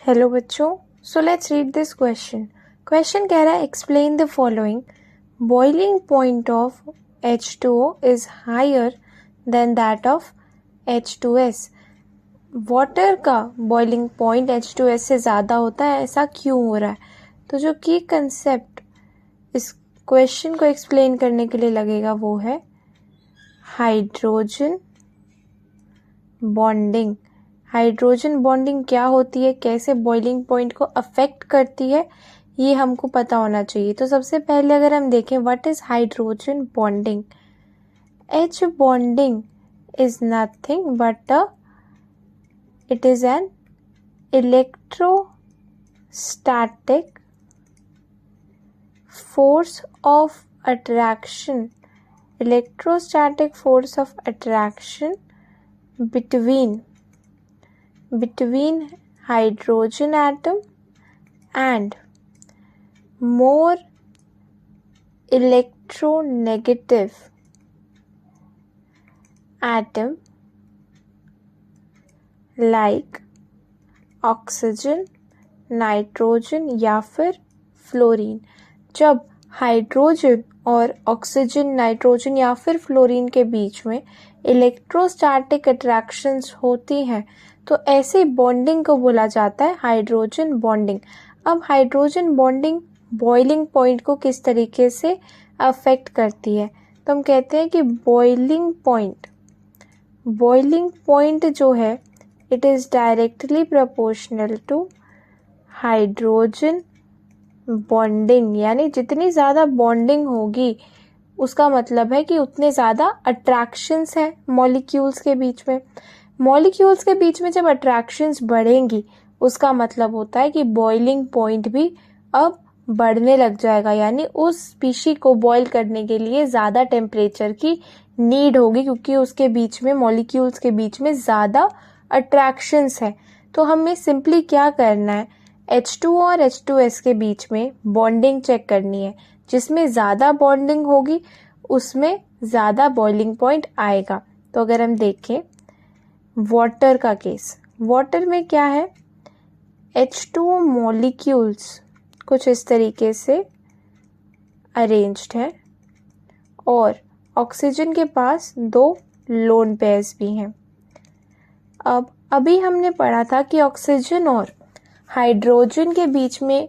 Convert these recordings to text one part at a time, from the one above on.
Hello बच्चों, so let's read this question. Question कह रहा है explain the following. Boiling point of H2O is higher than that of H2S। Water का boiling point H2S से ज़्यादा होता है, ऐसा क्यों हो रहा है? तो जो की कंसेप्ट इस क्वेश्चन को एक्सप्लेन करने के लिए लगेगा वो है हाइड्रोजन बॉन्डिंग। हाइड्रोजन बॉन्डिंग क्या होती है, कैसे बॉइलिंग पॉइंट को अफेक्ट करती है, ये हमको पता होना चाहिए। तो सबसे पहले अगर हम देखें what is hydrogen bonding. H bonding is nothing but it is an electrostatic force of attraction between hydrogen atom and more electronegative atom like oxygen, nitrogen या फिर फ्लोरीन। जब हाइड्रोजन और ऑक्सीजन, नाइट्रोजन या फिर फ्लोरीन के बीच में electrostatic attractions होती हैं तो ऐसे बॉन्डिंग को बोला जाता है हाइड्रोजन बॉन्डिंग। अब हाइड्रोजन बॉन्डिंग बॉइलिंग पॉइंट को किस तरीके से अफेक्ट करती है, तो हम कहते हैं कि बॉइलिंग पॉइंट जो है it is directly proportional to hydrogen bonding. यानी जितनी ज़्यादा बॉन्डिंग होगी उसका मतलब है कि उतने ज़्यादा अट्रैक्शंस हैं मॉलिक्यूल्स के बीच में। मॉलिक्यूल्स के बीच में जब अट्रैक्शंस बढ़ेंगी उसका मतलब होता है कि बॉइलिंग पॉइंट भी अब बढ़ने लग जाएगा। यानी उस स्पीशी को बॉईल करने के लिए ज़्यादा टेम्परेचर की नीड होगी क्योंकि उसके बीच में मॉलिक्यूल्स के बीच में ज़्यादा अट्रैक्शंस है। तो हमें सिंपली क्या करना है, H2O और H2S के बीच में बॉन्डिंग चेक करनी है। जिसमें ज़्यादा बॉन्डिंग होगी उसमें ज़्यादा बॉइलिंग पॉइंट आएगा। तो अगर हम देखें वाटर का केस, वाटर में क्या है, H2O मॉलिक्यूल्स कुछ इस तरीके से अरेंज्ड है और ऑक्सीजन के पास 2 लोन पेयर्स भी हैं। अब अभी हमने पढ़ा था कि ऑक्सीजन और हाइड्रोजन के बीच में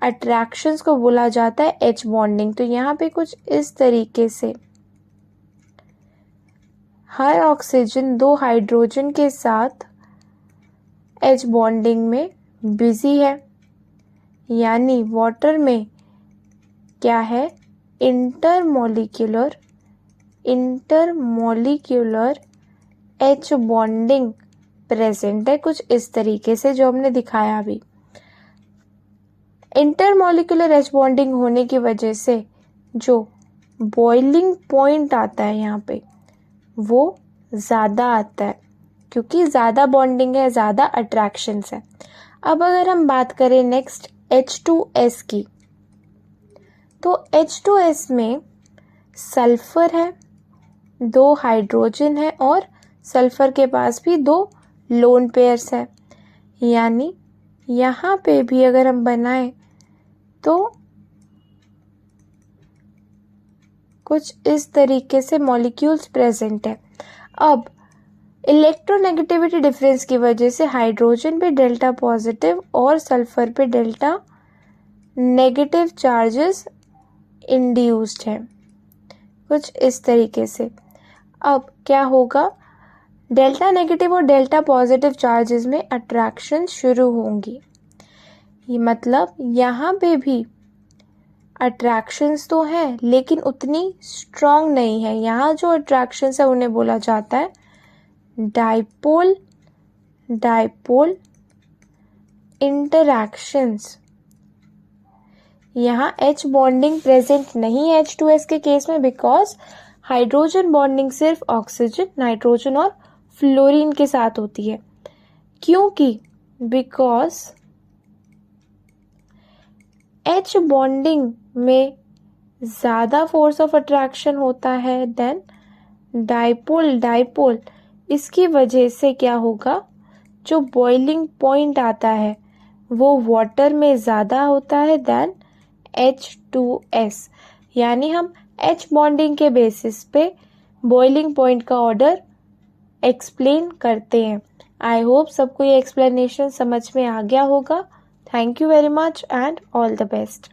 अट्रैक्शंस को बोला जाता है H बॉन्डिंग। तो यहाँ पे कुछ इस तरीके से हर ऑक्सीजन 2 हाइड्रोजन के साथ H बॉन्डिंग में बिजी है। यानी वाटर में क्या है, इंटरमॉलिक्यूलर H बॉन्डिंग प्रेजेंट है कुछ इस तरीके से जो हमने दिखाया अभी। इंटरमॉलिक्यूलर H बॉन्डिंग होने की वजह से जो बॉइलिंग पॉइंट आता है यहाँ पे वो ज़्यादा आता है क्योंकि ज़्यादा बॉन्डिंग है, ज़्यादा अट्रैक्शंस है। अब अगर हम बात करें नेक्स्ट H2S की, तो H2S में सल्फर है, 2 हाइड्रोजन है और सल्फर के पास भी 2 लोन पेयर्स है। यानी यहाँ पे भी अगर हम बनाएं तो कुछ इस तरीके से मॉलिक्यूल्स प्रेजेंट है। अब इलेक्ट्रोनेगेटिविटी डिफरेंस की वजह से हाइड्रोजन पे डेल्टा पॉजिटिव और सल्फर पे डेल्टा नेगेटिव चार्जेस इंड्यूस्ड है कुछ इस तरीके से। अब क्या होगा, डेल्टा नेगेटिव और डेल्टा पॉजिटिव चार्जेस में अट्रैक्शन शुरू होंगी। ये मतलब यहाँ पे भी अट्रैक्शंस तो हैं लेकिन उतनी स्ट्रॉन्ग नहीं है। यहाँ जो अट्रैक्शंस है उन्हें बोला जाता है डाइपोल इंटरैक्शंस। यहाँ H बॉन्डिंग प्रेजेंट नहीं है H2S के केस में बिकॉज हाइड्रोजन बॉन्डिंग सिर्फ ऑक्सीजन, नाइट्रोजन और फ्लोरीन के साथ होती है। क्योंकि बिकॉज H बॉन्डिंग में ज़्यादा फोर्स ऑफ अट्रैक्शन होता है देन डाइपोल। इसकी वजह से क्या होगा, जो बॉइलिंग पॉइंट आता है वो वाटर में ज़्यादा होता है देन H2S। यानी हम H बॉन्डिंग के बेसिस पे बॉइलिंग पॉइंट का ऑर्डर एक्सप्लेन करते हैं। आई होप सबको ये एक्सप्लेनेशन समझ में आ गया होगा। Thank you very much and all the best.